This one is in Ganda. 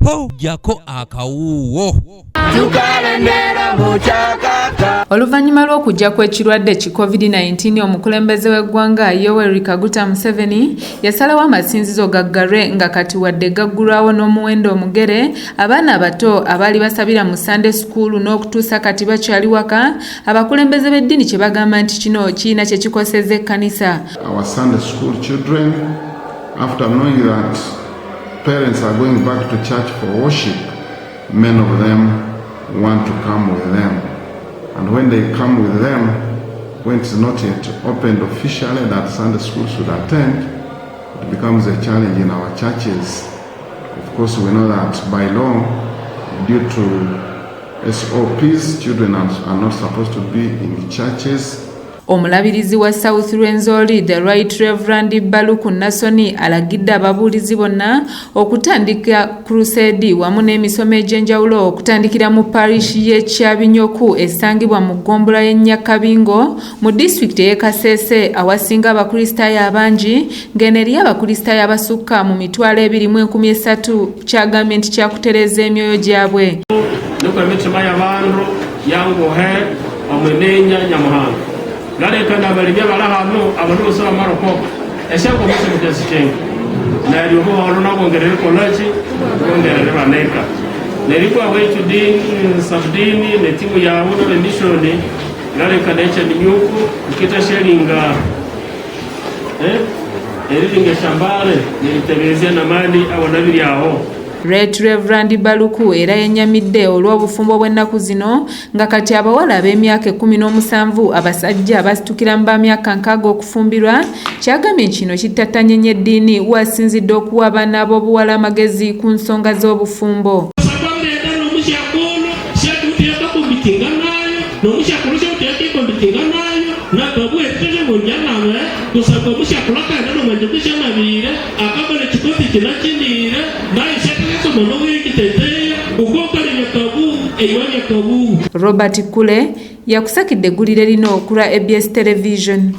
po jako akawuwo. Oluvannyuma lw'okujja kw'ekirwadde ki COVID-19 omukulembeze w'eggwanga Yoweri Kaguta Museveni yasalawo amasinzizo gaggalwe nga kati wadde gaggulwawo n'omuwendo omugere abaana abato abaali basabira mu Sunday School n'okutuusa kati bakyali waka abakulembeze b'eddiini kye bagamba nti kino kiina kye kikosezza ekkanisa. Our Sunday School children, after knowing that parents are going back to church for worship, many of them want to come with them. And when they come with them, when it's not yet opened officially that Sunday school should attend, it becomes a challenge in our churches. Of course, we know that by law, due to SOPs, children are not supposed to be in churches. Omulabirizi wa South Rwenzori, the Right Reverend Baluku Nasoni alagidde ababuulizi bonna okutandika crusade wamu n'emisomo egy'enjawulo okutandikira mu parish y'e Kyabinyoku esangibwa mu ggombolola y'e Nyakabingo mu district y'e Kasese awasinga abakristaayo abangi ng'eno eri abakristaayo abasukka mu 2,300 kyagambye nti kyakutereeza emyoyo gyabwe. N'okwemitima y'abantu yangohe omwenenya Nyamuhanga galeka n'abalibya bala hano abantu bose bamarokoka eshango bose mutazitenga na lyobo walona bongerere kolaki bongerere baneka nerikwa wetu dini sabdini ne timu ya uno ne mishoni galeka necha nyuku ukita shelinga erilinga shambale nilitebezea na mali awanabiri aho. Right Reverend Baluku era yenyamidde olw'obufumbo bw'ennaku zino nga kati abawala ab'emyaka 17 abasajja abasitukira mu myaka 60 okufumbirwa kyagambye kino kittattanye nnyo eddiini wasinzidde okuwa abaana ab'obuwala amagezi ku nsonga z'obufumbo. Robert Kule yakusakidde eggulire lino okulwa ABS Television.